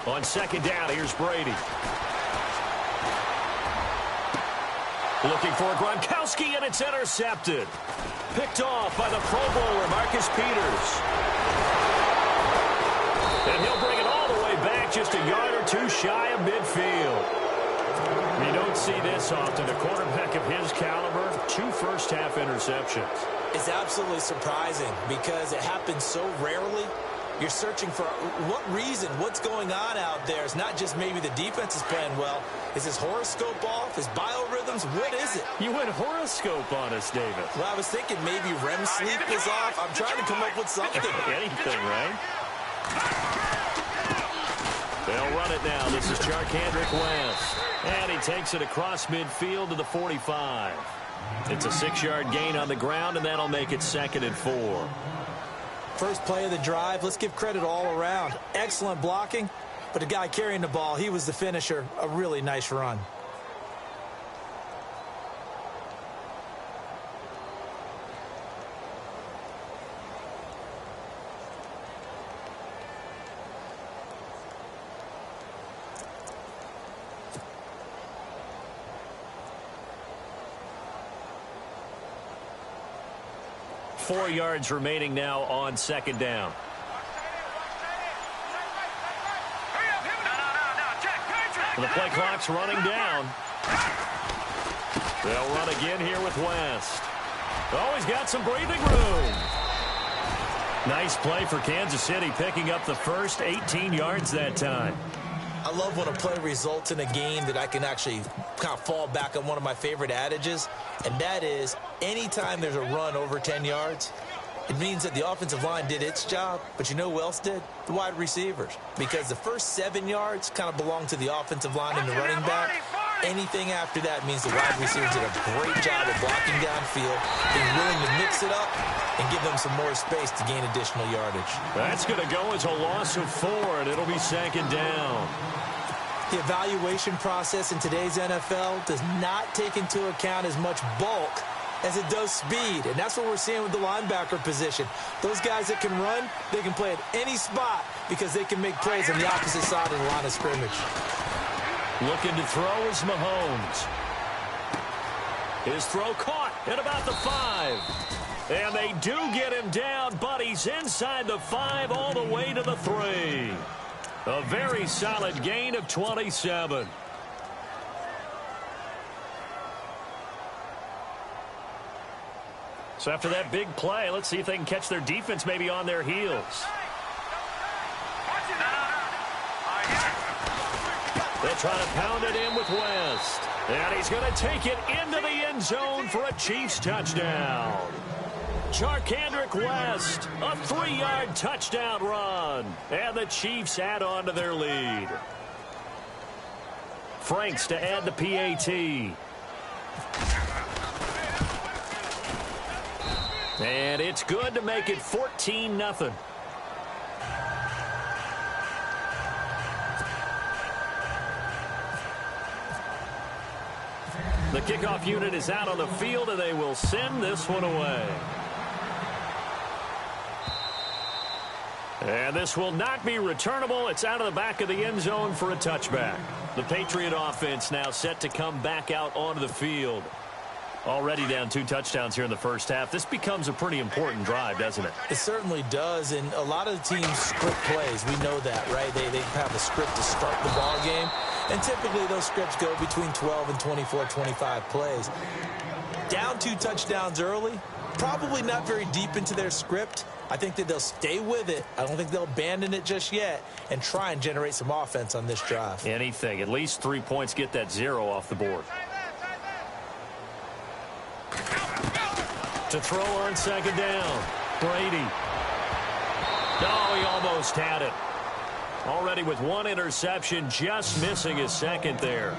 On second down, here's Brady. Looking for Gronkowski, and it's intercepted. Picked off by the Pro Bowler, Marcus Peters. And he'll bring it all the way back, just a yard or two shy of midfield. You don't see this often. A quarterback of his caliber, 2 first-half interceptions. It's absolutely surprising because it happens so rarely. You're searching for what reason, what's going on out there. It's not just maybe the defense is playing well. Is his horoscope off? His biorhythms? What is it? You went horoscope on us, David. Well, I was thinking maybe REM sleep is off. I'm trying to come up with something. Anything, right? They'll run it now. This is Charkandrick West. And he takes it across midfield to the 45. It's a 6-yard gain on the ground, and that'll make it 2nd and 4. First play of the drive, let's give credit all around. Excellent blocking, but the guy carrying the ball, he was the finisher. A really nice run. Four yards remaining now on second down. The play clock's running down. They'll run again here with West. Oh, he's got some breathing room. Nice play for Kansas City, picking up the first 18 yards that time. I love when a play results in a game that I can actually kind of fall back on one of my favorite adages, and that is anytime there's a run over 10 yards, it means that the offensive line did its job, but you know who else did? The wide receivers. Because the first 7 yards kind of belong to the offensive line and the running back. Anything after that means the wide receivers did a great job of blocking downfield, being willing to mix it up, and give them some more space to gain additional yardage. That's going to go as a loss of 4, and it'll be 2nd down. The evaluation process in today's NFL does not take into account as much bulk as it does speed, and that's what we're seeing with the linebacker position. Those guys that can run, they can play at any spot because they can make plays on the opposite side of the line of scrimmage. Looking to throw is Mahomes. His throw caught at about the 5. And they do get him down, but he's inside the 5 all the way to the 3. A very solid gain of 27. So after that big play, let's see if they can catch their defense maybe on their heels. They'll try to pound it in with West. And he's going to take it into the end zone for a Chiefs touchdown. Charkandrick West, a 3-yard touchdown run. And the Chiefs add on to their lead. Franks to add the PAT. And it's good to make it 14-0. The kickoff unit is out on the field, and they will send this one away. And this will not be returnable. It's out of the back of the end zone for a touchback. The Patriot offense now set to come back out onto the field. Already down 2 touchdowns here in the first half. This becomes a pretty important drive, doesn't it? It certainly does, and a lot of the teams script plays. We know that, right? They have a script to start the ball game, and typically those scripts go between 12 and 24, 25 plays. Down 2 touchdowns early, probably not very deep into their script. I think that they'll stay with it. I don't think they'll abandon it just yet and try and generate some offense on this drive. Anything. At least 3 points, get that 0 off the board. To throw on second down. Brady. Oh, he almost had it. Already with 1 interception, just missing his 2nd there.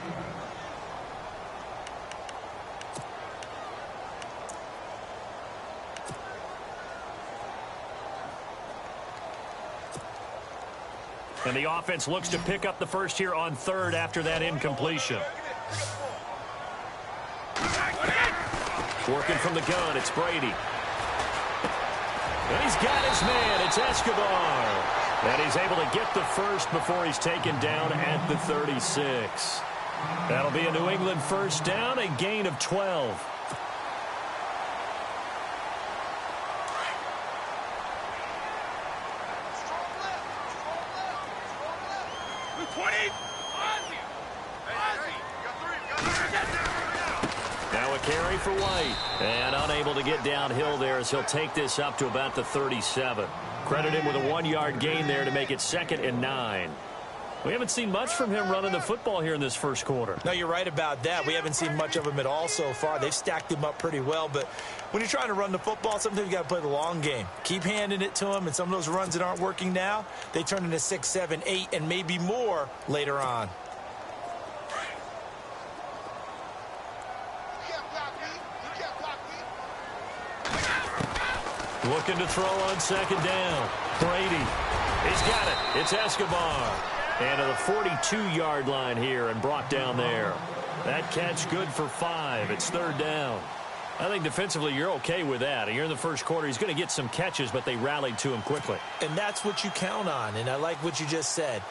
And the offense looks to pick up the first here on 3rd after that incompletion. Working from the gun, it's Brady. And he's got his man. It's Escobar. And he's able to get the first before he's taken down at the 36. That'll be a New England first down, a gain of 12. Now a carry for White. And unable to get downhill there as he'll take this up to about the 37. Credit him with a 1-yard gain there to make it 2nd and 9. We haven't seen much from him running the football here in this first quarter. No, you're right about that. We haven't seen much of him at all so far. They've stacked him up pretty well, but when you're trying to run the football, sometimes you got to play the long game. Keep handing it to him, and some of those runs that aren't working now, they turn into 6, 7, 8, and maybe more later on. Looking to throw on 2nd down. Brady. He's got it. It's Escobar. And to the 42-yard line here and brought down there. That catch good for 5. It's 3rd down. I think defensively you're okay with that. Here in the first quarter, he's going to get some catches, but they rallied to him quickly. And that's what you count on, and I like what you just said.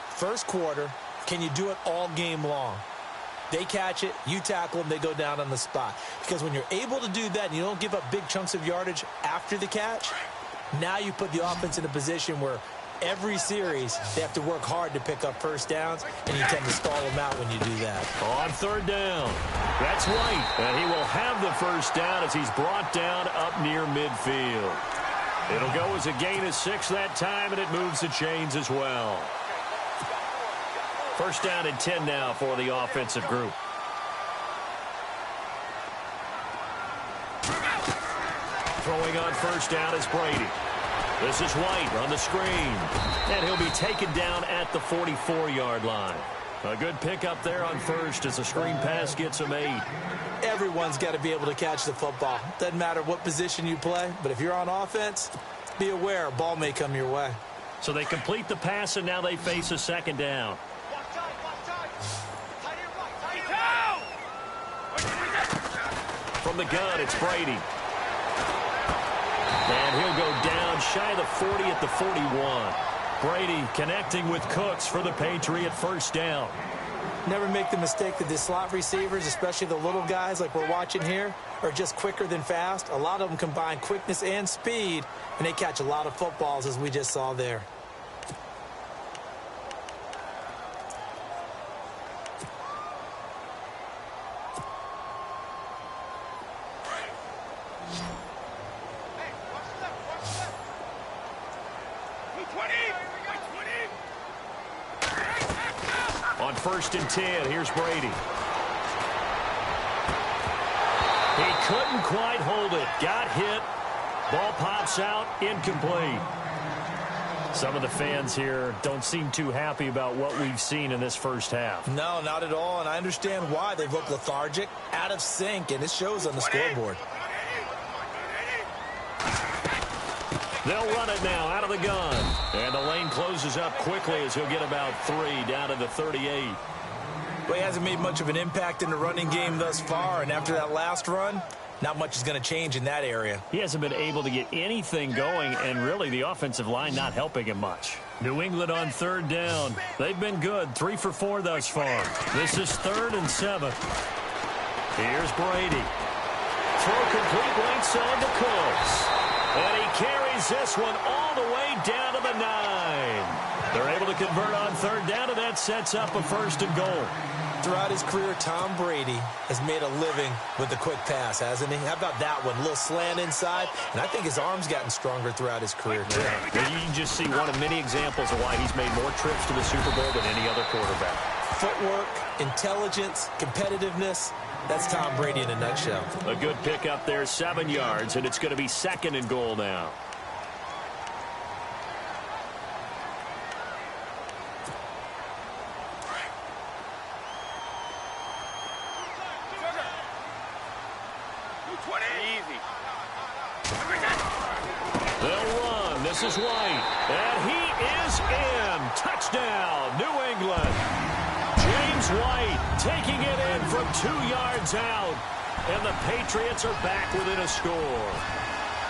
First quarter, can you do it all game long? They catch it, you tackle them, they go down on the spot. Because when you're able to do that and you don't give up big chunks of yardage after the catch, now you put the offense in a position where every series they have to work hard to pick up first downs, and you tend to stall them out when you do that. On 3rd down, that's White, and he will have the first down as he's brought down up near midfield. It'll go as a gain of 6 that time, and it moves the chains as well. First down and 10 now for the offensive group. Throwing on first down is Brady. This is White on the screen. And he'll be taken down at the 44-yard line. A good pickup there on first as the screen pass gets him 8. Everyone's got to be able to catch the football. Doesn't matter what position you play, but if you're on offense, be aware a ball may come your way. So they complete the pass, and now they face a 2nd down. From the gun, it's Brady. And he'll go down shy of the 40 at the 41. Brady connecting with Cooks for the Patriot first down. Never make the mistake that the slot receivers, especially the little guys like we're watching here, are just quicker than fast. A lot of them combine quickness and speed, and they catch a lot of footballs, as we just saw there. On 1st and 10, here's Brady. He couldn't quite hold it. Got hit. Ball pops out. Incomplete. Some of the fans here don't seem too happy about what we've seen in this first half. No, not at all, and I understand why. They've looked lethargic, out of sync, and it shows on the scoreboard. They'll run it now out of the gun. And the lane closes up quickly as he'll get about 3 down to the 38. Well, he hasn't made much of an impact in the running game thus far, and after that last run, not much is going to change in that area. He hasn't been able to get anything going, and really the offensive line not helping him much. New England on 3rd down. They've been good, 3 for 4 thus far. This is 3rd and 7. Here's Brady. Throw complete right side to Cooks. And he carries this one all the way down to the 9. They're able to convert on 3rd down, and that sets up a 1st and goal. Throughout his career, Tom Brady has made a living with the quick pass, hasn't he? How about that one? A little slant inside, and I think his arm's gotten stronger throughout his career, too. Yeah. You can just see one of many examples of why he's made more trips to the Super Bowl than any other quarterback. Footwork, intelligence, competitiveness. That's Tom Brady in a nutshell. A good pickup there, 7 yards, and it's going to be 2nd and goal now. They'll run. This is White. And he is in. Touchdown, New England. James White taking it in from 2 yards out. And the Patriots are back within a score.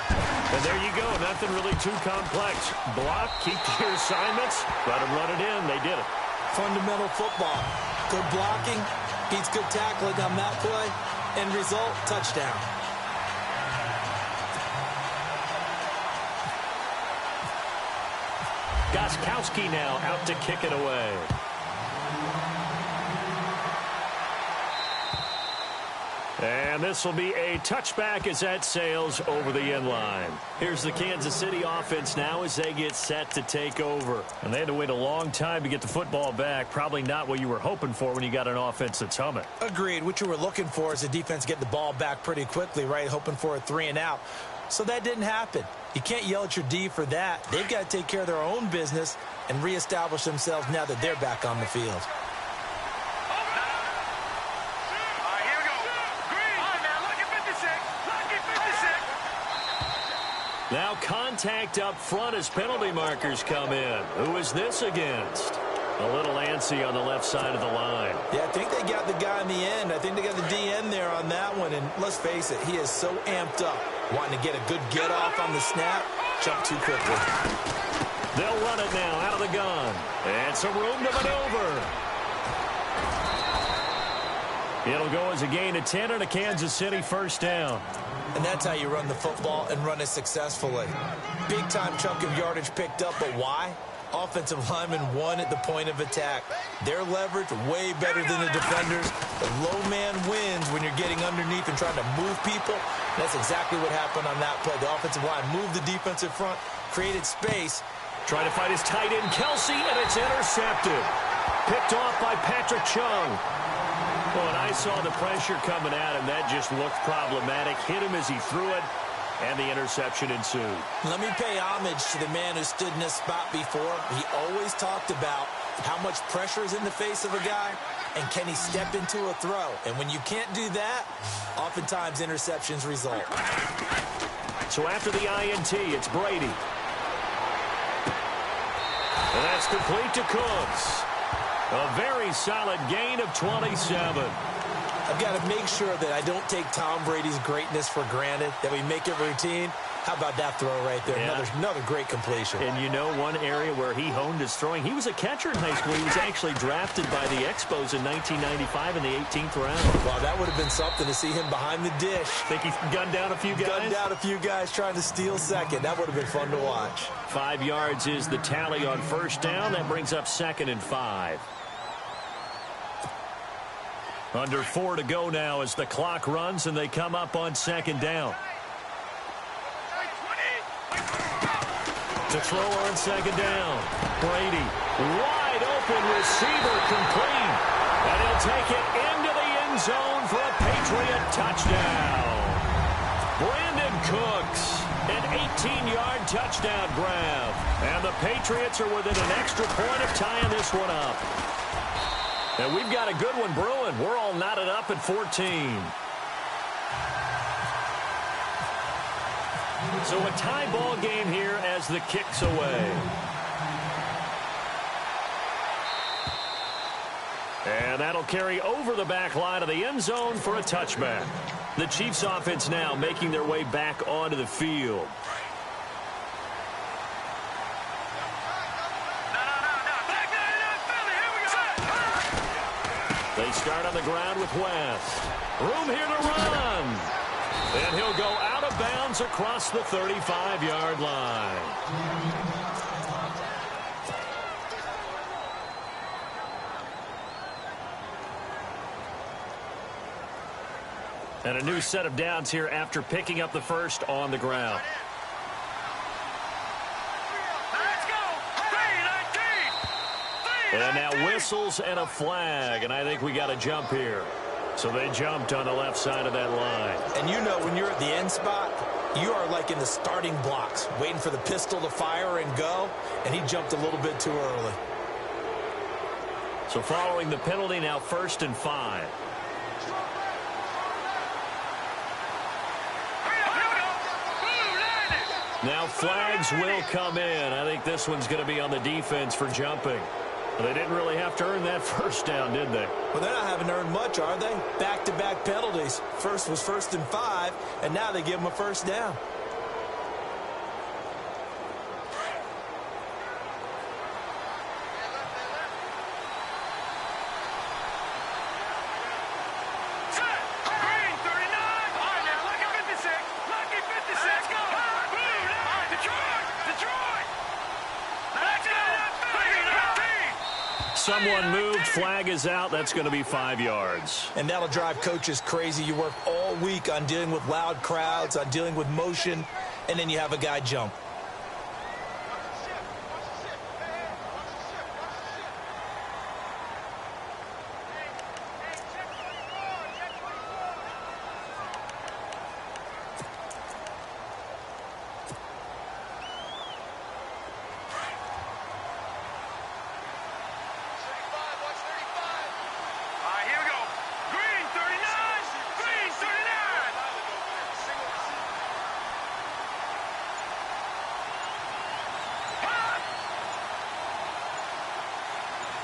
And there you go. Nothing really too complex. Block, keep to your assignments, let them run it in. They did it. Fundamental football. Good blocking beats good tackling on that play. End result, touchdown. Gostkowski now out to kick it away. And this will be a touchback as that sails over the end line. Here's the Kansas City offense now as they get set to take over. And they had to wait a long time to get the football back. Probably not what you were hoping for when you got an offense that's humming. Agreed. What you were looking for is the defense get the ball back pretty quickly, right? Hoping for a 3-and-out. So that didn't happen. You can't yell at your D for that. They've got to take care of their own business and reestablish themselves now that they're back on the field. Now contact up front as penalty markers come in. Who is this against? A little antsy on the left side of the line. Yeah, I think they got the guy in the end. I think they got the DN there on that one. And let's face it, he is so amped up, wanting to get a good get-off on the snap, jump too quickly. They'll run it now out of the gun. And some room to maneuver. It'll go as a gain of 10 and a Kansas City first down. And that's how you run the football and run it successfully. Big-time chunk of yardage picked up, but why? Offensive linemen won at the point of attack. Their leverage way better than the defenders. The low man wins when you're getting underneath and trying to move people. And that's exactly what happened on that play. The offensive line moved the defensive front, created space. Trying to fight his tight end, Kelsey, and it's intercepted. Picked off by Patrick Chung. Well, and I saw the pressure coming at him. That just looked problematic. Hit him as he threw it, and the interception ensued. Let me pay homage to the man who stood in this spot before. He always talked about how much pressure is in the face of a guy, and can he step into a throw? And when you can't do that, oftentimes interceptions result. So after the INT, it's Brady. And that's complete to Cooks. A very solid gain of 27. I've got to make sure that I don't take Tom Brady's greatness for granted, that we make it routine. How about that throw right there? Yeah. Another great completion. And you know one area where he honed his throwing? He was a catcher in high school. He was actually drafted by the Expos in 1995 in the 18th round. Well, that would have been something to see him behind the dish. Think he gunned down a few guys? Gunned down a few guys trying to steal second. That would have been fun to watch. 5 yards is the tally on first down. That brings up 2nd and 5. Under 4 to go now as the clock runs and they come up on 2nd down. To throw on 2nd down. Brady, wide open receiver complete. And he'll take it into the end zone for a Patriot touchdown. Brandon Cooks, an 18-yard touchdown grab. And the Patriots are within an extra point of tying this one up. And we've got a good one brewing. We're all knotted up at 14. So a tie ball game here as the kick's away. And that'll carry over the back line of the end zone for a touchback. The Chiefs offense now making their way back onto the field. They start on the ground with West. Room here to run. And he'll go out of bounds across the 35-yard line. And a new set of downs here after picking up the first on the ground. And now whistles and a flag, and I think we got a jump here. So they jumped on the left side of that line. And you know when you're at the end spot, you are like in the starting blocks, waiting for the pistol to fire and go, and he jumped a little bit too early. So following the penalty, now 1st and 5. Now flags will come in. I think this one's going to be on the defense for jumping. They didn't really have to earn that first down, did they? Well, they're not having to earn much, are they? Back-to-back penalties. First was 1st and 5, and now they give them a first down. someone moved. Flag is out. That's going to be 5 yards. And that'll drive coaches crazy. You work all week on dealing with loud crowds, on dealing with motion, and then you have a guy jump.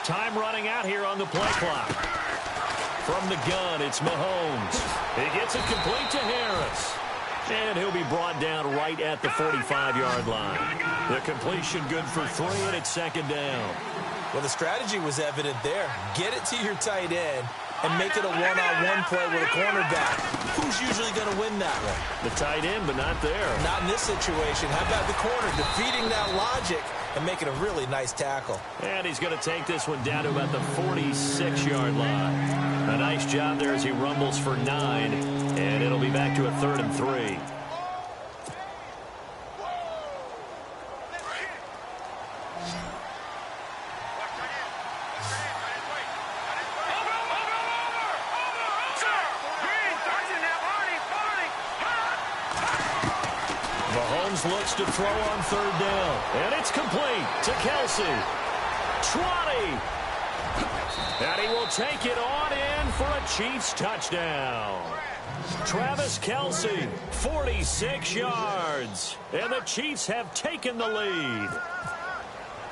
Time running out here on the play clock. From the gun, it's Mahomes. He gets it complete to Harris. And he'll be brought down right at the 45-yard line. The completion good for 3, and it's second down. Well, the strategy was evident there. Get it to your tight end and make it a one-on-one play with a cornerback. Who's usually going to win that one? The tight end, but not there. Not in this situation. How about the corner defeating that logic and making a really nice tackle? And he's going to take this one down to about the 46-yard line. A nice job there as he rumbles for 9, and it'll be back to a 3rd and 3. Looks to throw on 3rd down, and it's complete to Kelsey. 20, and he will take it on in for a Chiefs touchdown. Travis Kelsey, 46 yards, and the Chiefs have taken the lead.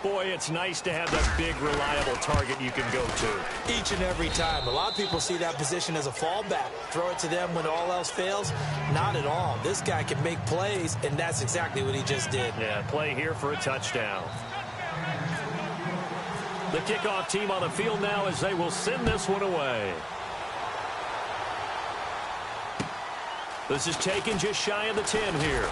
Boy, it's nice to have that big, reliable target you can go to. Each and every time. A lot of people see that position as a fallback. Throw it to them when all else fails. Not at all. This guy can make plays, and that's exactly what he just did. Yeah, play here for a touchdown. The kickoff team on the field now as they will send this one away. This is taken just shy of the 10 here.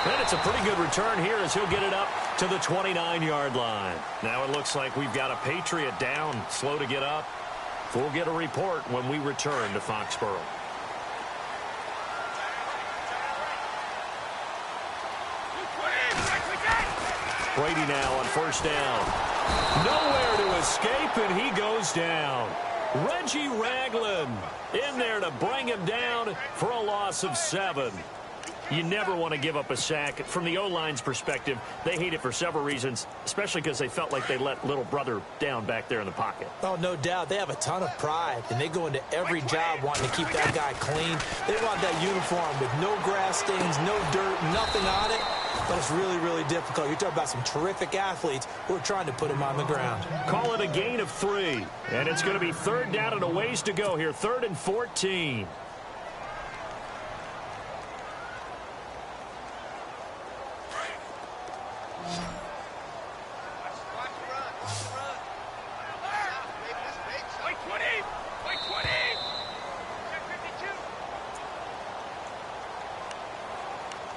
And it's a pretty good return here as he'll get it up to the 29-yard line. Now it looks like we've got a Patriot down, slow to get up. We'll get a report when we return to Foxborough. Brady now on 1st down. Nowhere to escape, and he goes down. Reggie Ragland in there to bring him down for a loss of 7. You never want to give up a sack. From the O-line's perspective, they hate it for several reasons, especially because they felt like they let little brother down back there in the pocket. Oh, no doubt. They have a ton of pride, and they go into every job wanting to keep that guy clean. They want that uniform with no grass stains, no dirt, nothing on it. But it's really, really difficult. You're talking about some terrific athletes who are trying to put him on the ground. Call it a gain of 3, and it's going to be 3rd down and a ways to go here, 3rd and 14.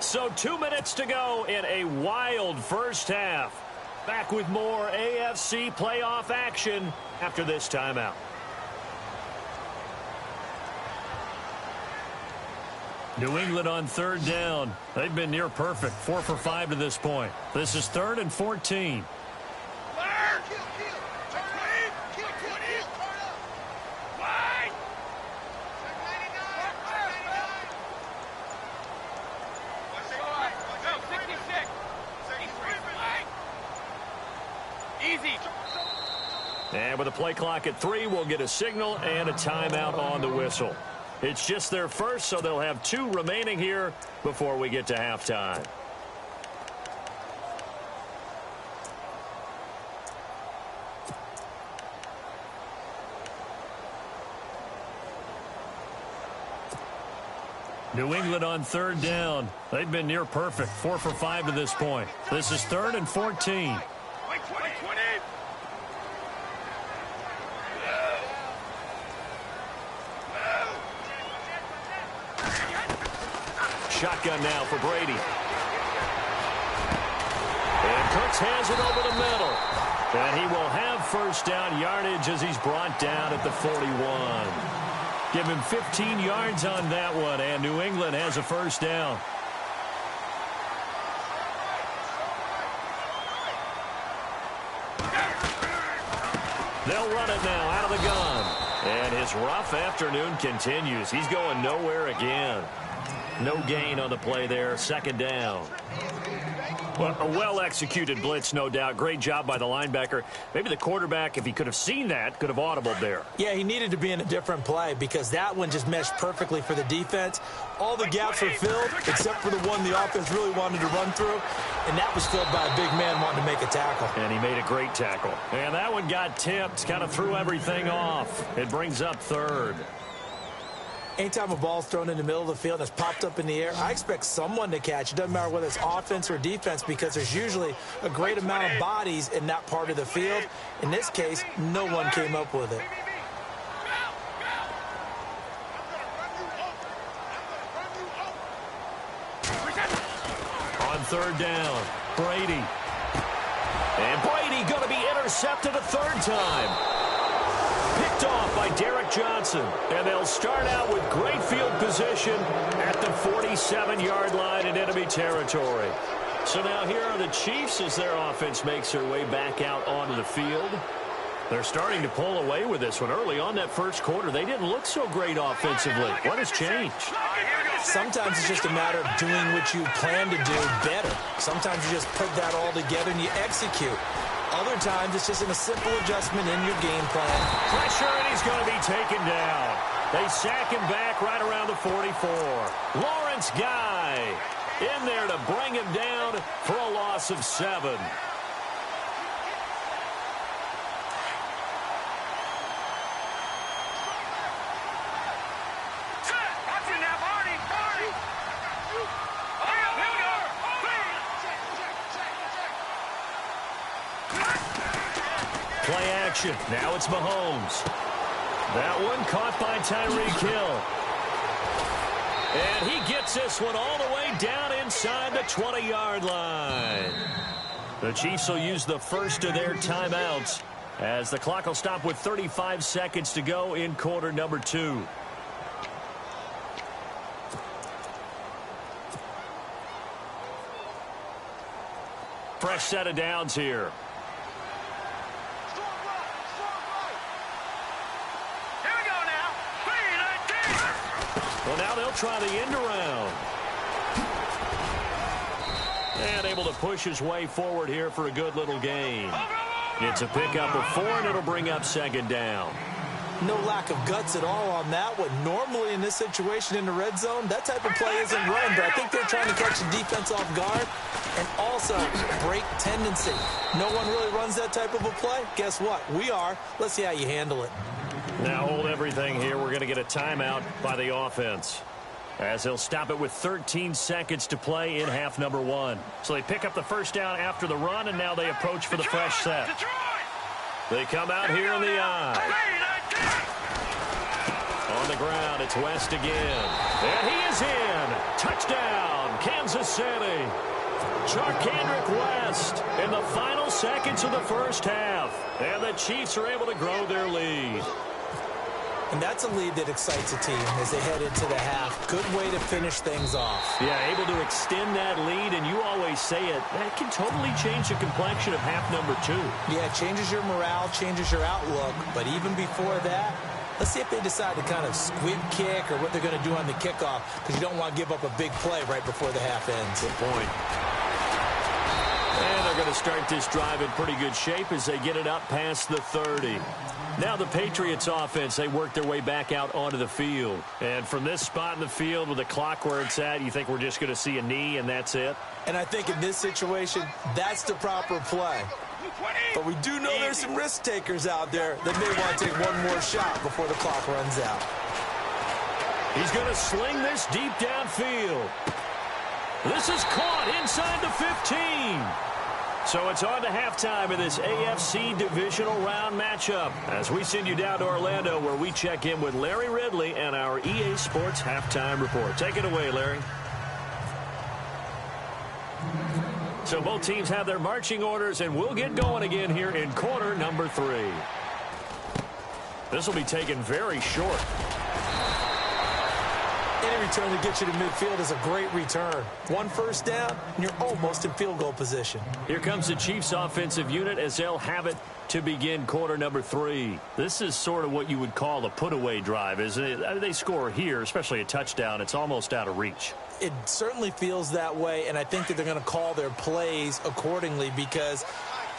So 2 minutes to go in a wild first half. Back with more AFC playoff action after this timeout. New England on 3rd down. They've been near perfect, 4 for 5 to this point. This is 3rd and 14. And with a play clock at 3, we'll get a signal and a timeout on the whistle. It's just their first, so they'll have 2 remaining here before we get to halftime. New England on 3rd down. They've been near perfect, 4 for 5 to this point. This is 3rd and 14. Shotgun now for Brady. And Cooks has it over the middle. And he will have first down yardage as he's brought down at the 41. Give him 15 yards on that one, and New England has a first down. They'll run it now out of the gun. And his rough afternoon continues. He's going nowhere again. No gain on the play there. Second down. Well, a well-executed blitz, no doubt. Great job by the linebacker. Maybe the quarterback, if he could have seen that, could have audibled there. Yeah, he needed to be in a different play because that one just meshed perfectly for the defense. All the gaps were filled except for the one the offense really wanted to run through, and that was filled by a big man wanting to make a tackle. And he made a great tackle. And that one got tipped, kind of threw everything off. It brings up third. Anytime a ball's thrown in the middle of the field that's popped up in the air, I expect someone to catch. It doesn't matter whether it's offense or defense because there's usually a great amount of bodies in that part of the field. In this case, no one came up with it. On third down, Brady. And Brady going to be intercepted a third time. Picked off by Derek Johnson. And they'll start out with great field position at the 47-yard line in enemy territory. So now here are the Chiefs as their offense makes their way back out onto the field. They're starting to pull away with this one. Early on that first quarter, they didn't look so great offensively. What has changed? Sometimes it's just a matter of doing what you plan to do better. Sometimes you just put that all together and you execute. Other times, it's just a simple adjustment in your game plan. Pressure, and he's going to be taken down. They sack him back right around the 44. Lawrence Guy in there to bring him down for a loss of 7. Play action. Now it's Mahomes. That one caught by Tyreek Hill. And he gets this one all the way down inside the 20-yard line. The Chiefs will use the first of their timeouts as the clock will stop with 35 seconds to go in quarter number 2. Fresh set of downs here. Well, now they'll try the end around. And able to push his way forward here for a good little gain. It's a pickup of 4, and it'll bring up second down. No lack of guts at all on that one. Normally in this situation in the red zone, that type of play isn't run, but I think they're trying to catch the defense off guard and also break tendency. No one really runs that type of a play. Guess what? We are. Let's see how you handle it. Now hold everything here. We're going to get a timeout by the offense as he'll stop it with 13 seconds to play in half number 1. So they pick up the first down after the run, and now they approach for the fresh set. They come out here in the eye. On the ground, it's West again. And he is in. Touchdown, Kansas City. Charkandrick West in the final seconds of the first half. And the Chiefs are able to grow their lead. And that's a lead that excites a team as they head into the half. Good way to finish things off. Yeah, able to extend that lead, and you always say it, that can totally change the complexion of half number 2. Yeah, it changes your morale, changes your outlook. But even before that, let's see if they decide to kind of squib kick or what they're going to do on the kickoff, because you don't want to give up a big play right before the half ends. Good point. And they're going to start this drive in pretty good shape as they get it up past the 30. Now the Patriots offense, they work their way back out onto the field. And from this spot in the field with the clock where it's at, you think we're just going to see a knee and that's it? And I think in this situation, that's the proper play. But we do know there's some risk takers out there that may want to take one more shot before the clock runs out. He's going to sling this deep downfield. This is caught inside the 15. So it's on to halftime in this AFC divisional round matchup as we send you down to Orlando where we check in with Larry Ridley and our EA Sports halftime report. Take it away, Larry. So both teams have their marching orders, and we'll get going again here in quarter number 3. This will be taken very short. Any return that gets you to midfield is a great return. 1 first down, and you're almost in field goal position. Here comes the Chiefs offensive unit as they'll have it to begin quarter number 3. This is sort of what you would call a put-away drive, isn't it? I mean, they score here, especially a touchdown. It's almost out of reach. It certainly feels that way, and I think that they're going to call their plays accordingly, because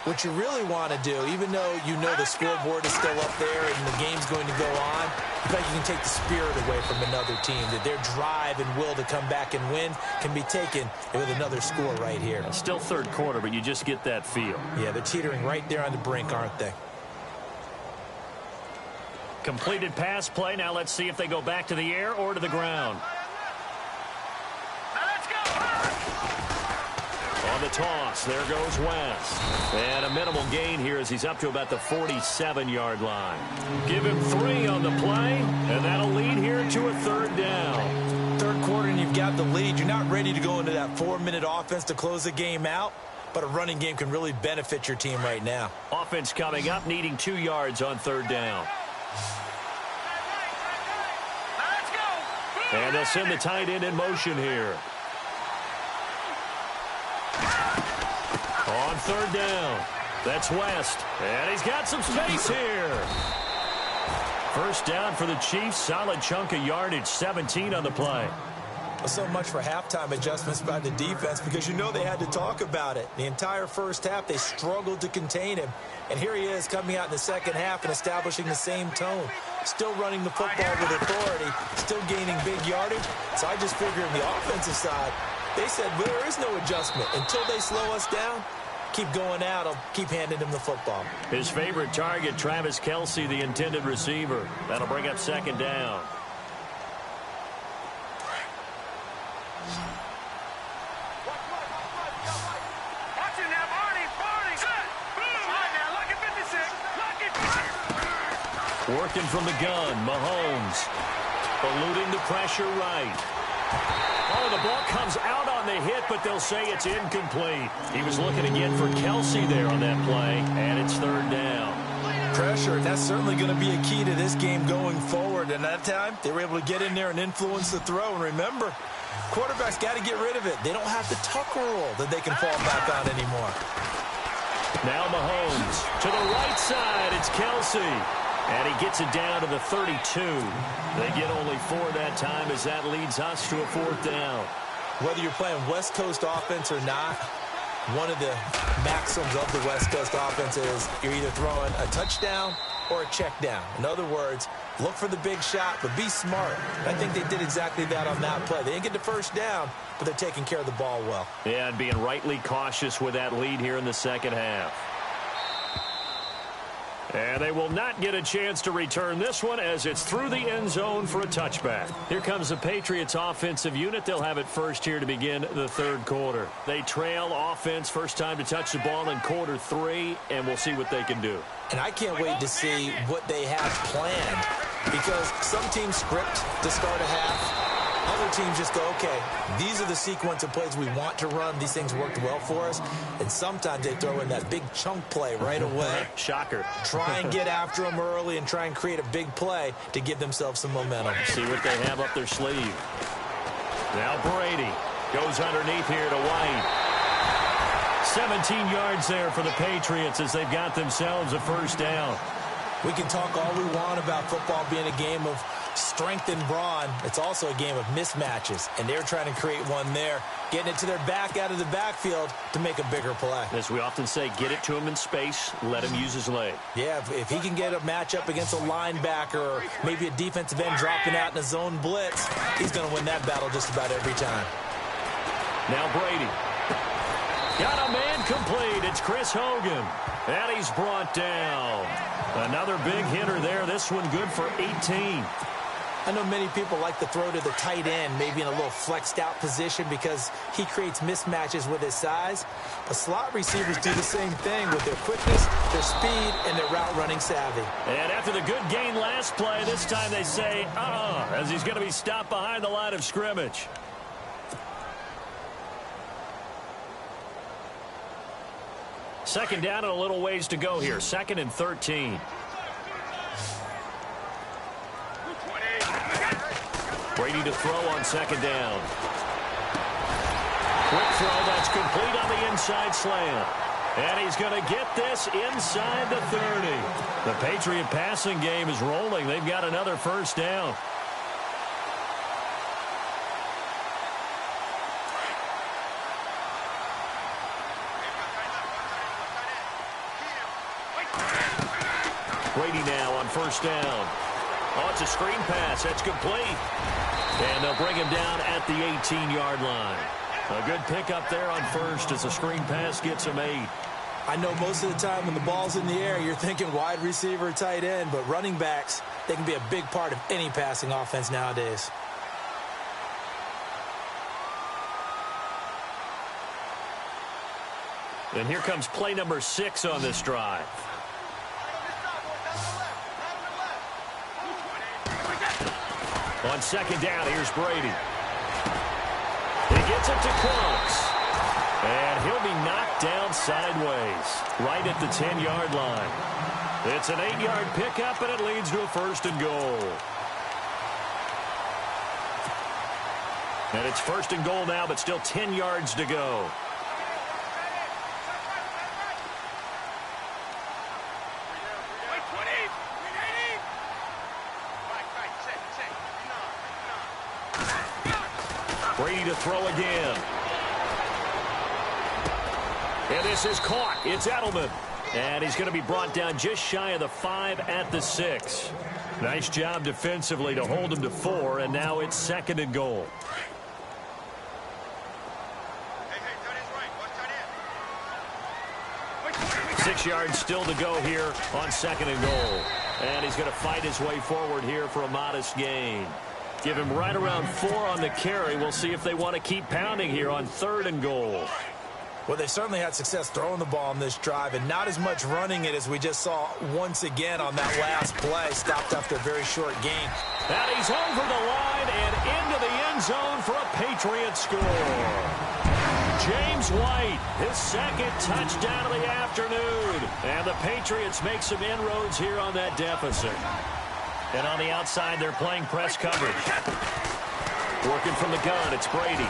what you really want to do, even though you know the scoreboard is still up there and the game's going to go on, I think you can take the spirit away from another team, that their drive and will to come back and win can be taken with another score right here. Still third quarter, but you just get that feel. Yeah, they're teetering right there on the brink, aren't they? Completed pass play. Now let's see if they go back to the air or to the ground. On the toss, there goes West. And a minimal gain here as he's up to about the 47-yard line. Give him 3 on the play, and that'll lead here to a third down. Third quarter, and you've got the lead. You're not ready to go into that 4-minute offense to close the game out, but a running game can really benefit your team right now. Offense coming up, needing 2 yards on third down. And they'll send the tight end in motion here. On third down, that's West, and he's got some space here. First down for the Chiefs, solid chunk of yardage, 17 on the play. So much for halftime adjustments by the defense, because you know they had to talk about it. The entire first half, they struggled to contain him. And here he is coming out in the second half and establishing the same tone. Still running the football with authority, still gaining big yardage. So I just figure on the offensive side, they said, well, there is no adjustment. Until they slow us down, keep going out. I'll keep handing him the football. His favorite target, Travis Kelce, the intended receiver. That'll bring up second down. Working from the gun, Mahomes. Eluding the pressure right. Oh, the ball comes out on the hit, but they'll say it's incomplete. He was looking again for Kelce there on that play, and it's third down. Pressure, and that's certainly going to be a key to this game going forward. And that time, they were able to get in there and influence the throw. And remember, quarterbacks got to get rid of it. They don't have the tuck rule that they can fall back on anymore. Now Mahomes to the right side. It's Kelce. And he gets it down to the 32. They get only 4 that time as that leads us to a fourth down. Whether you're playing West Coast offense or not, one of the maxims of the West Coast offense is you're either throwing a touchdown or a check down. In other words, look for the big shot, but be smart. And I think they did exactly that on that play. They didn't get the first down, but they're taking care of the ball well. Yeah, and being rightly cautious with that lead here in the second half. And they will not get a chance to return this one as it's through the end zone for a touchback. Here comes the Patriots offensive unit. They'll have it first here to begin the third quarter. They trail offense, first time to touch the ball in quarter 3, and we'll see what they can do. And I can't wait to see what they have planned, because some teams script to start a half. Other teams just go, okay, these are the sequence of plays we want to run. These things worked well for us. And sometimes they throw in that big chunk play right away. Shocker. Try and get after them early and try and create a big play to give themselves some momentum. See what they have up their sleeve. Now Brady goes underneath here to White. 17 yards there for the Patriots as they've got themselves a first down. We can talk all we want about football being a game of strength and brawn. It's also a game of mismatches, and they're trying to create one there, getting it to their back out of the backfield to make a bigger play. As we often say, get it to him in space, let him use his leg. Yeah, if he can get a matchup against a linebacker or maybe a defensive end dropping out in a zone blitz, he's going to win that battle just about every time. Now Brady. Got a man complete. It's Chris Hogan. And he's brought down. Another big hitter there. This one good for 18. I know many people like to throw to the tight end, maybe in a little flexed out position because he creates mismatches with his size. But slot receivers do the same thing with their quickness, their speed, and their route running savvy. And after the good gain last play, this time they say, as he's going to be stopped behind the line of scrimmage. Second down and a little ways to go here. 2nd and 13. Brady to throw on 2nd down. Quick throw that's complete on the inside slant. And he's going to get this inside the 30. The Patriot passing game is rolling. They've got another first down. Brady now on first down. Oh, it's a screen pass. That's complete. And they'll bring him down at the 18-yard line. A good pickup there on first as the screen pass gets him 8. I know most of the time when the ball's in the air, you're thinking wide receiver, tight end, but running backs, they can be a big part of any passing offense nowadays. And here comes play number 6 on this drive. On 2nd down, here's Brady. He gets it to Close. And he'll be knocked down sideways, right at the 10-yard line. It's an 8-yard pickup, and it leads to a 1st and goal. And it's 1st and goal now, but still 10 yards to go. Brady to throw again. And this is caught. It's Edelman. And he's going to be brought down just shy of the 5 at the 6. Nice job defensively to hold him to 4, and now it's 2nd and goal. Hey, 6 yards still to go here on 2nd and goal. And he's going to fight his way forward here for a modest gain. Give him right around 4 on the carry. We'll see if they want to keep pounding here on 3rd and goal. Well, they certainly had success throwing the ball on this drive, and not as much running it as we just saw once again on that last play. Stopped after a very short gain. And he's over the line and into the end zone for a Patriot score. James White, his 2nd touchdown of the afternoon. And the Patriots make some inroads here on that deficit. And on the outside, they're playing press coverage. Working from the gun, it's Brady.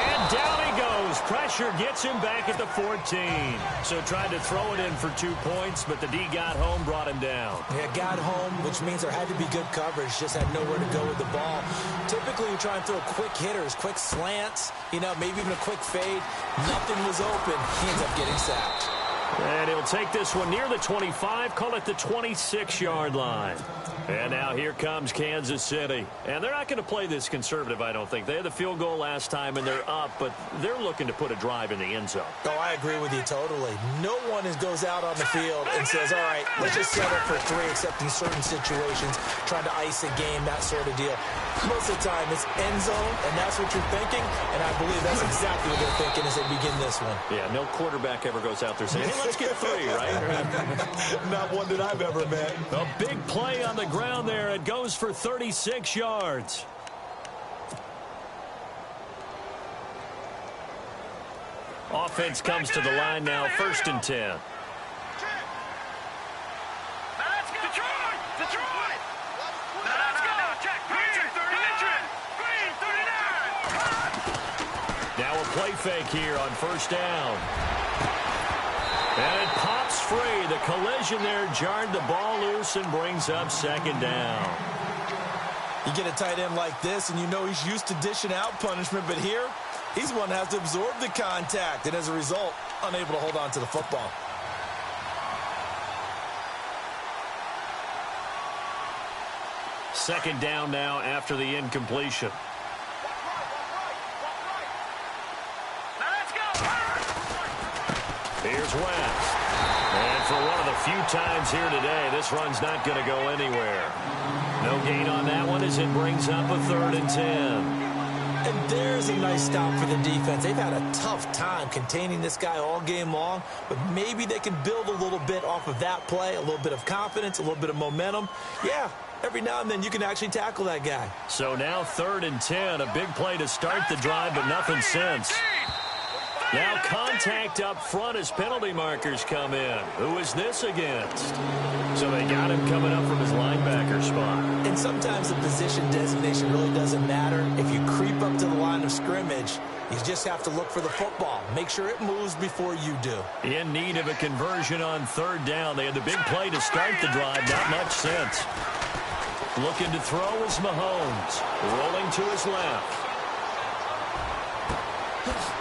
And down he goes. Pressure gets him back at the 14. So tried to throw it in for 2 points, but the D got home, brought him down. Yeah, got home, which means there had to be good coverage. Just had nowhere to go with the ball. Typically, you try and throw quick hitters, quick slants, maybe even a quick fade. Nothing was open. He ends up getting sacked. And he'll take this one near the 25, call it the 26-yard line. And now here comes Kansas City. And they're not going to play this conservative, I don't think. They had the field goal last time, and they're up, but they're looking to put a drive in the end zone. Oh, I agree with you totally. No one goes out on the field and says, all right, let's just settle for 3, except in certain situations, trying to ice a game, that sort of deal. Most of the time, it's end zone, and that's what you're thinking, and I believe that's exactly what they're thinking as they begin this one. Yeah, no quarterback ever goes out there saying, hey, let's get 3, right? Not one that I've ever met. A big play on the ground there. It goes for 36 yards. Offense comes to the line now, 1st and 10. Now a play fake here on 1st down. And it pops free. The collision there jarred the ball loose and brings up 2nd down. You get a tight end like this, and you know he's used to dishing out punishment, but here, he's one that has to absorb the contact, and as a result, unable to hold on to the football. Second down now after the incompletion. Here's West. And for one of the few times here today, this run's not going to go anywhere. No gain on that one as it brings up a 3rd and 10. And there's a nice stop for the defense. They've had a tough time containing this guy all game long, but maybe they can build a little bit off of that play, a little bit of confidence, a little bit of momentum. Yeah, every now and then you can actually tackle that guy. So now 3rd and 10, a big play to start the drive, but nothing since. Now contact up front as penalty markers come in. Who is this against? So they got him coming up from his linebacker spot. And sometimes the position designation really doesn't matter. If you creep up to the line of scrimmage, you just have to look for the football. Make sure it moves before you do. In need of a conversion on third down. They had the big play to start the drive. Not much sense. Looking to throw is Mahomes. Rolling to his left.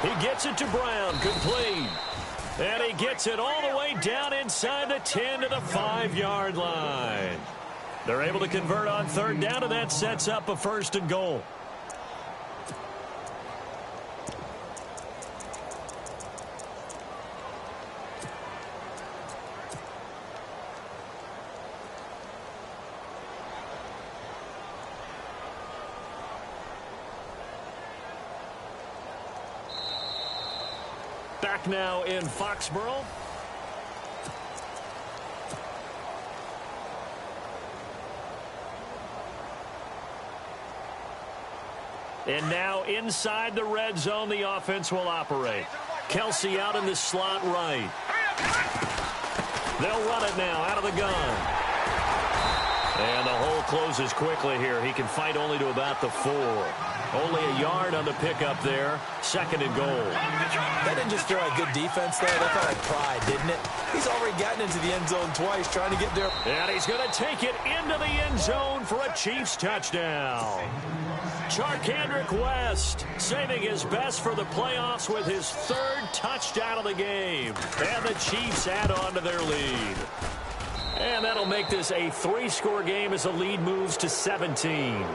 He gets it to Brown, complete. And he gets it all the way down inside the 10 to the 5-yard line. They're able to convert on third down, and that sets up a 1st and goal. Back now in Foxborough. And now inside the red zone, the offense will operate. Kelsey out in the slot right. They'll run it now out of the gun. And the hole closes quickly here. He can fight only to about the 4. Only a yard on the pickup there. 2nd and goal. That didn't just feel like good defense there. That felt like pride, didn't it? He's already gotten into the end zone twice trying to get there. And he's going to take it into the end zone for a Chiefs touchdown. Charkandrick West saving his best for the playoffs with his 3rd touchdown of the game. And the Chiefs add on to their lead. And that'll make this a 3-score game as the lead moves to 17.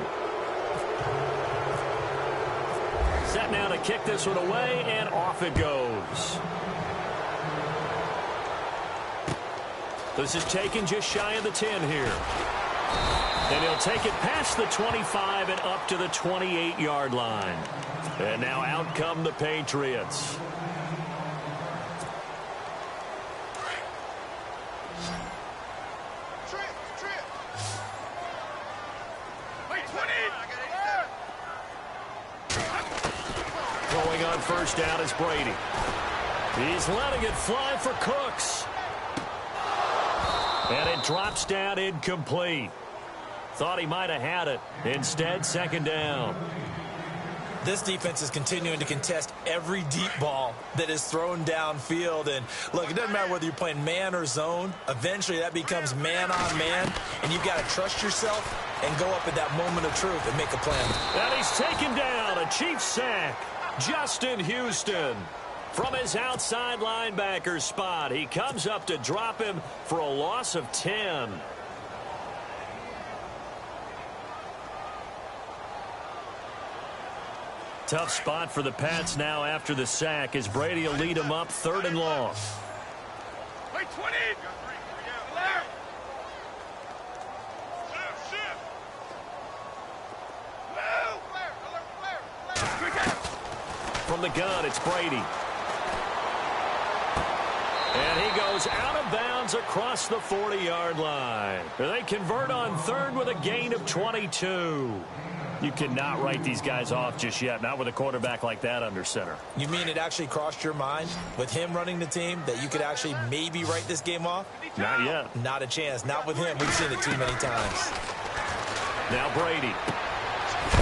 Set now to kick this one away, and off it goes. This is taken just shy of the 10 here. And he'll take it past the 25 and up to the 28-yard line. And now out come the Patriots. Throwing on first down is Brady. He's letting it fly for Cooks. And it drops down incomplete. Thought he might have had it. Instead, 2nd down. This defense is continuing to contest every deep ball that is thrown downfield. And, look, it doesn't matter whether you're playing man or zone. Eventually, that becomes man on man. And you've got to trust yourself and go up at that moment of truth and make a plan. And he's taken down. A Chiefs sack. Justin Houston. From his outside linebacker spot, he comes up to drop him for a loss of 10. Tough spot for the Pats now after the sack as Brady will lead them up 3rd and long. From the gun, it's Brady. And he goes out of bounds across the 40-yard line. They convert on 3rd with a gain of 22. You cannot write these guys off just yet, not with a quarterback like that under center. You mean it actually crossed your mind with him running the team that you could actually maybe write this game off? Not yet. Not a chance. Not with him. We've seen it too many times. Now Brady.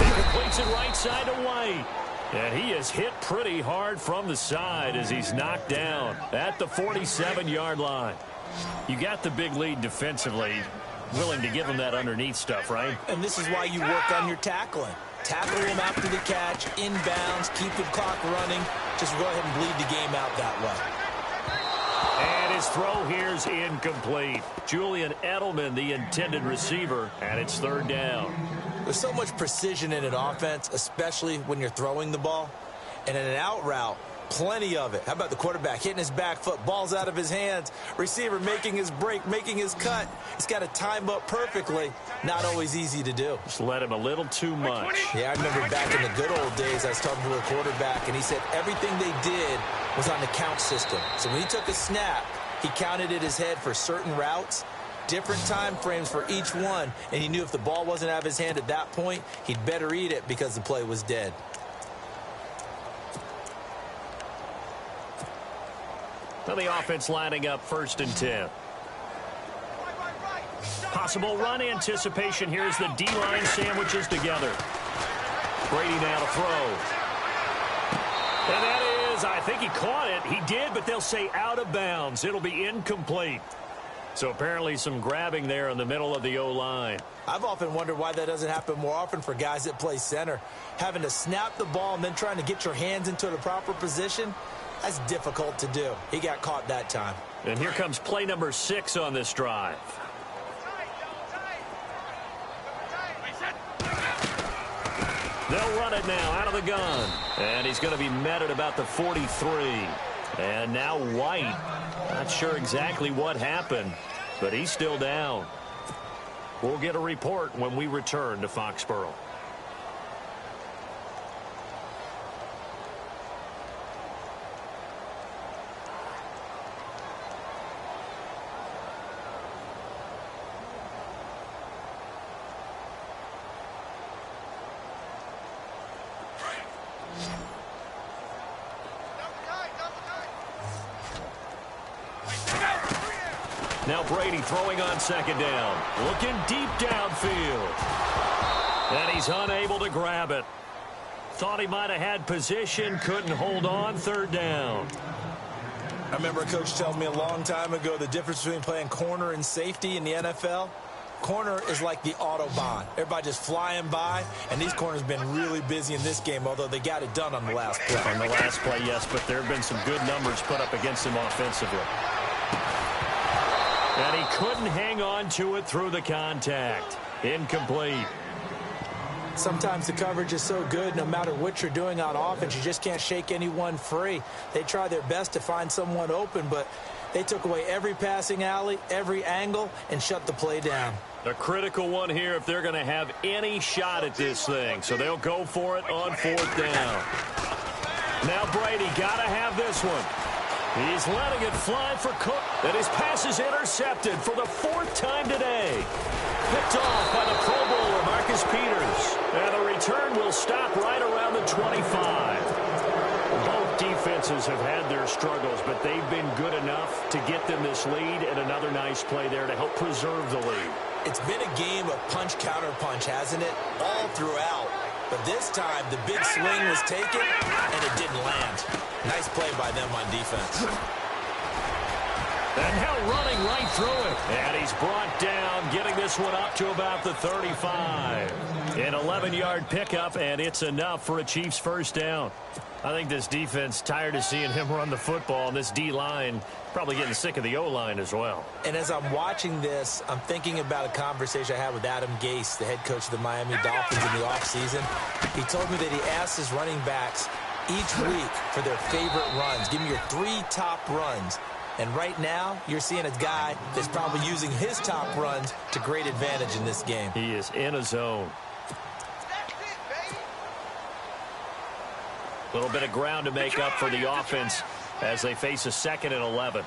He completes it right side to White. And he is hit pretty hard from the side as he's knocked down at the 47-yard line. You got the big lead defensively. Willing to give him that underneath stuff, right? And this is why you work on your tackling. Tackle him after the catch, inbounds, keep the clock running. Just go ahead and bleed the game out that way. And his throw here's incomplete. Julian Edelman, the intended receiver, and it's 3rd down. There's so much precision in an offense, especially when you're throwing the ball. And in an out route, plenty of it. How about the quarterback hitting his back foot, ball's out of his hands, receiver making his break, making his cut. He's got to time up perfectly. Not always easy to do. Just let him a little too much. Yeah, I remember back in the good old days, I was talking to a quarterback, and he said everything they did was on the count system. So when he took a snap, he counted in his head for certain routes, different time frames for each one, and he knew if the ball wasn't out of his hand at that point, he'd better eat it because the play was dead. Now the offense lining up 1st and 10. Possible run anticipation here as the D-line sandwiches together. Brady now to throw. And that is, I think he caught it. He did, but they'll say out of bounds. It'll be incomplete. So apparently some grabbing there in the middle of the O-line. I've often wondered why that doesn't happen more often for guys that play center. Having to snap the ball and then trying to get your hands into the proper position, that's difficult to do. He got caught that time. And here comes play number 6 on this drive. They'll run it now out of the gun. And he's going to be met at about the 43. And now White. Not sure exactly what happened, but he's still down. We'll get a report when we return to Foxborough. Now Brady throwing on 2nd down. Looking deep downfield. And he's unable to grab it. Thought he might have had position. Couldn't hold on 3rd down. I remember a coach telling me a long time ago the difference between playing corner and safety in the NFL. Corner is like the Autobahn. Everybody just flying by, and these corners have been really busy in this game, although they got it done on the last play. On the last play, yes, but there have been some good numbers put up against him offensively. And he couldn't hang on to it through the contact. Incomplete. Sometimes the coverage is so good, no matter what you're doing on offense, you just can't shake anyone free. They try their best to find someone open, but they took away every passing alley, every angle, and shut the play down. A critical one here if they're going to have any shot at this thing. So they'll go for it on 4th down. Now Brady got to have this one. He's letting it fly for Cook. And his pass is intercepted for the 4th time today. Picked off by the Pro Bowler, Marcus Peters. And the return will stop right around the 25. Both defenses have had their struggles, but they've been good enough to get them this lead, and another nice play there to help preserve the lead. It's been a game of punch-counter-punch, hasn't it? All throughout. But this time, the big swing was taken, and it didn't land. Nice play by them on defense. And now running right through it. And he's brought down, getting this one up to about the 35. An 11-yard pickup, and it's enough for a Chiefs 1st down. I think this defense tired of seeing him run the football, and this D-line probably getting sick of the O-line as well. And as I'm watching this, I'm thinking about a conversation I had with Adam Gase, the head coach of the Miami Dolphins in the offseason. He told me that he asked his running backs each week for their favorite runs. Give me your 3 top runs. And right now, you're seeing a guy that's probably using his top runs to great advantage in this game. He is in a zone. A little bit of ground to make up for the offense as they face a 2nd and 11.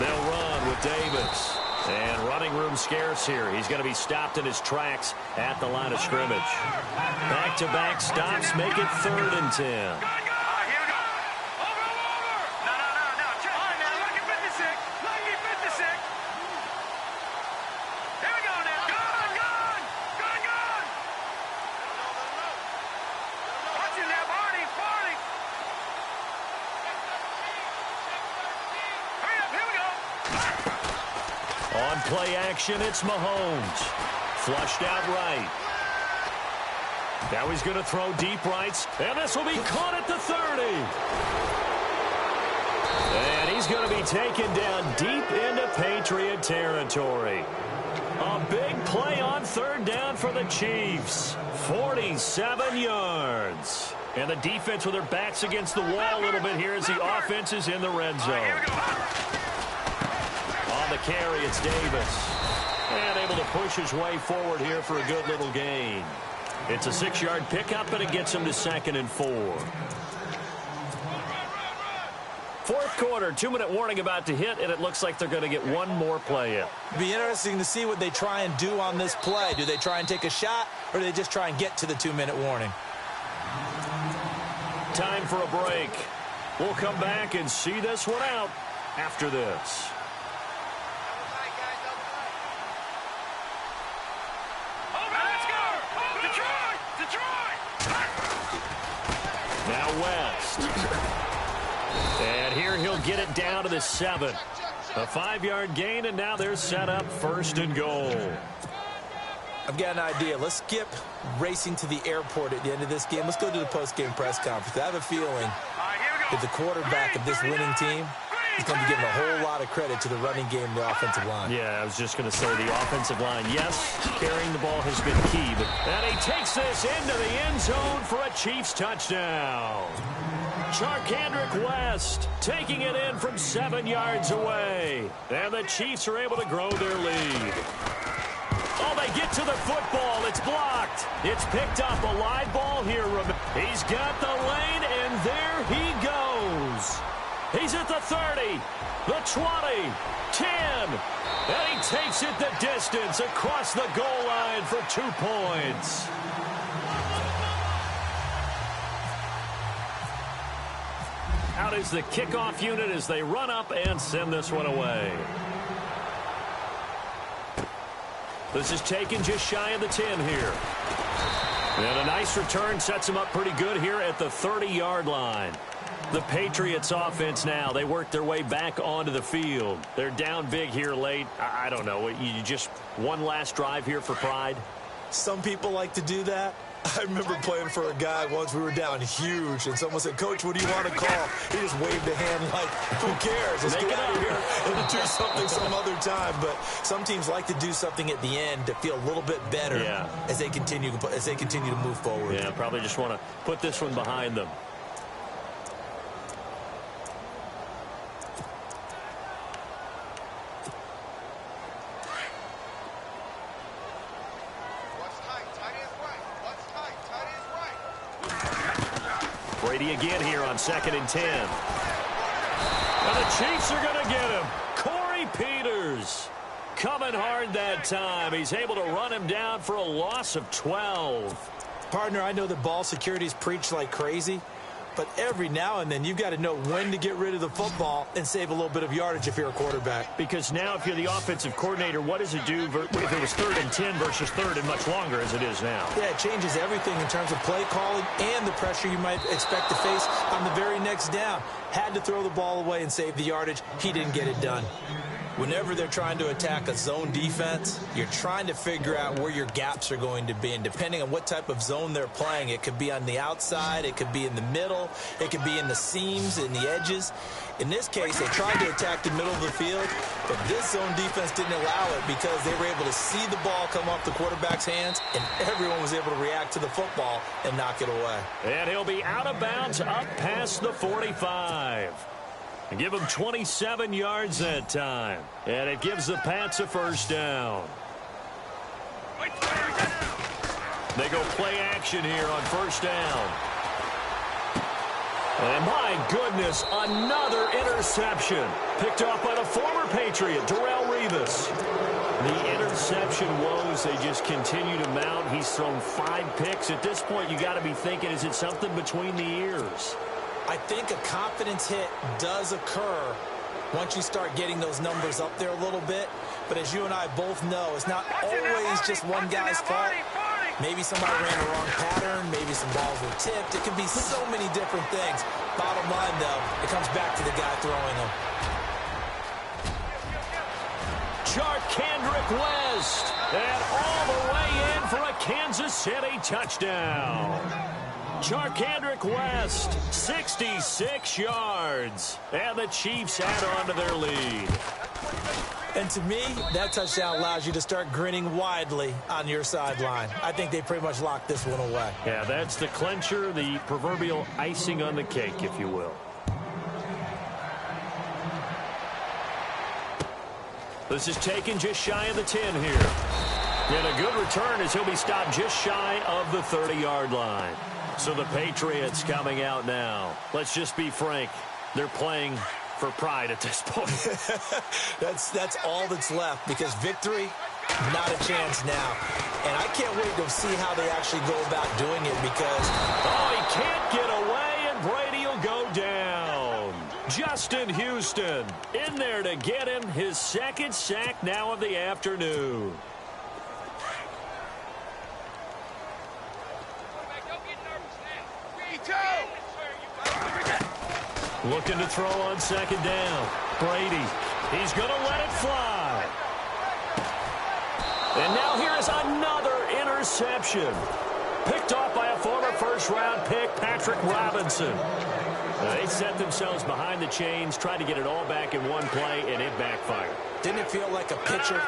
They'll run with Davis. And running room scarce here. He's going to be stopped in his tracks at the line of scrimmage. Back-to-back stops make it 3rd and 10. On play action, it's Mahomes. Flushed out right. Now he's going to throw deep rights, and this will be caught at the 30. And he's going to be taken down deep into Patriot territory. A big play on 3rd down for the Chiefs. 47 yards. And the defense with their backs against the wall a little bit here as the offense is in the red zone. On the carry, it's Davis. And able to push his way forward here for a good little gain. It's a 6-yard pickup, and it gets him to 2nd and 4. 4th quarter, 2-minute warning about to hit, and it looks like they're going to get one more play in. It'll be interesting to see what they try and do on this play. Do they try and take a shot, or do they just try and get to the 2-minute warning? time for a break. We'll come back and see this one out after this. Now West. And here he'll get it down to the 7. A 5-yard gain, and now they're set up 1st and goal. I've got an idea. Let's skip racing to the airport at the end of this game. Let's go to the post-game press conference. I have a feeling that the quarterback of this winning team is going to be giving a whole lot of credit to the running game and the offensive line. Yeah, I was just going to say the offensive line. Yes, carrying the ball has been key. And he takes this into the end zone for a Chiefs touchdown. Charkandrick West taking it in from 7 yards away. And the Chiefs are able to grow their lead. Oh, they get to the football. It's blocked. It's picked up. A live ball here. He's got the lane, and there he goes. He's at the 30, the 20, 10, and he takes it the distance across the goal line for 2 points. Out is the kickoff unit as they run up and send this one away. This is taken just shy of the 10 here. And a nice return sets him up pretty good here at the 30-yard line. The Patriots offense now, they work their way back onto the field. They're down big here late. I don't know. You just one last drive here for pride? Some people like to do that. I remember playing for a guy once. We were down huge, and someone said, "Coach, what do you want to call?" He just waved a hand like, who cares? Let's get out of here and do something some other time. But some teams like to do something at the end to feel a little bit better as they continue to move forward. Yeah, probably just want to put this one behind them. Brady again here on 2nd and 10. And the Chiefs are going to get him. Corey Peters coming hard that time. He's able to run him down for a loss of 12. Partner, I know that ball security is preached like crazy, but every now and then you've got to know when to get rid of the football and save a little bit of yardage if you're a quarterback. Because now if you're the offensive coordinator, what does it do if it was 3rd and 10 versus 3rd and much longer as it is now? Yeah, it changes everything in terms of play calling and the pressure you might expect to face on the very next down. Had to throw the ball away and save the yardage. He didn't get it done. Whenever they're trying to attack a zone defense, you're trying to figure out where your gaps are going to be. And depending on what type of zone they're playing, it could be on the outside, it could be in the middle, it could be in the seams, in the edges. In this case, they tried to attack the middle of the field, but this zone defense didn't allow it because they were able to see the ball come off the quarterback's hands, and everyone was able to react to the football and knock it away. And he'll be out of bounds up past the 45. And give him 27 yards that time. And it gives the Pats a 1st down. They go play action here on 1st down. And my goodness, another interception. Picked off by the former Patriot, Darrelle Revis. The interception woes, they just continue to mount. He's thrown 5 picks. At this point, you got to be thinking, is it something between the ears? I think a confidence hit does occur once you start getting those numbers up there a little bit. But as you and I both know, it's not always just one guy's fault. Maybe somebody ran the wrong pattern. Maybe some balls were tipped. It can be so many different things. Bottom line, though, it comes back to the guy throwing them. Charkandrick West, and all the way in for a Kansas City touchdown. Charkandrick West, 66 yards, and the Chiefs add on to their lead. And to me, that touchdown allows you to start grinning widely on your sideline. I think they pretty much locked this one away. Yeah, that's the clincher, the proverbial icing on the cake, if you will. This is taken just shy of the 10 here. And a good return as he'll be stopped just shy of the 30-yard line. So the Patriots coming out now. Let's just be frank. They're playing for pride at this point. That's all that's left, because victory, not a chance now. And I can't wait to see how they actually go about doing it, because oh, he can't get away, and And Brady will go down. Justin Houston in there to get him his second sack now of the afternoon. Looking to throw on second down. Brady, he's going to let it fly. And now here is another interception. Picked off by a former first-round pick, Patrick Robinson. They set themselves behind the chains, tried to get it all back in one play, and it backfired. Didn't it feel like a pitcher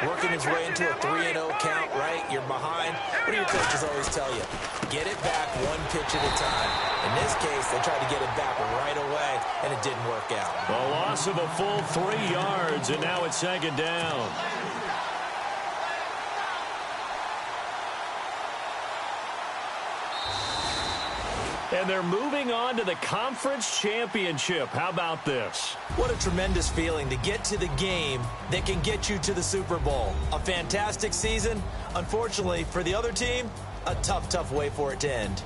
working his way into a 3-0 count, right? You're behind. What do your coaches always tell you? Get it back one pitch at a time. In this case, they tried to get it back right away, and it didn't work out. A loss of a full 3 yards, and now it's second down. And they're moving on to the conference championship. How about this? What a tremendous feeling to get to the game that can get you to the Super Bowl. A fantastic season. Unfortunately, for the other team, a tough, tough way for it to end.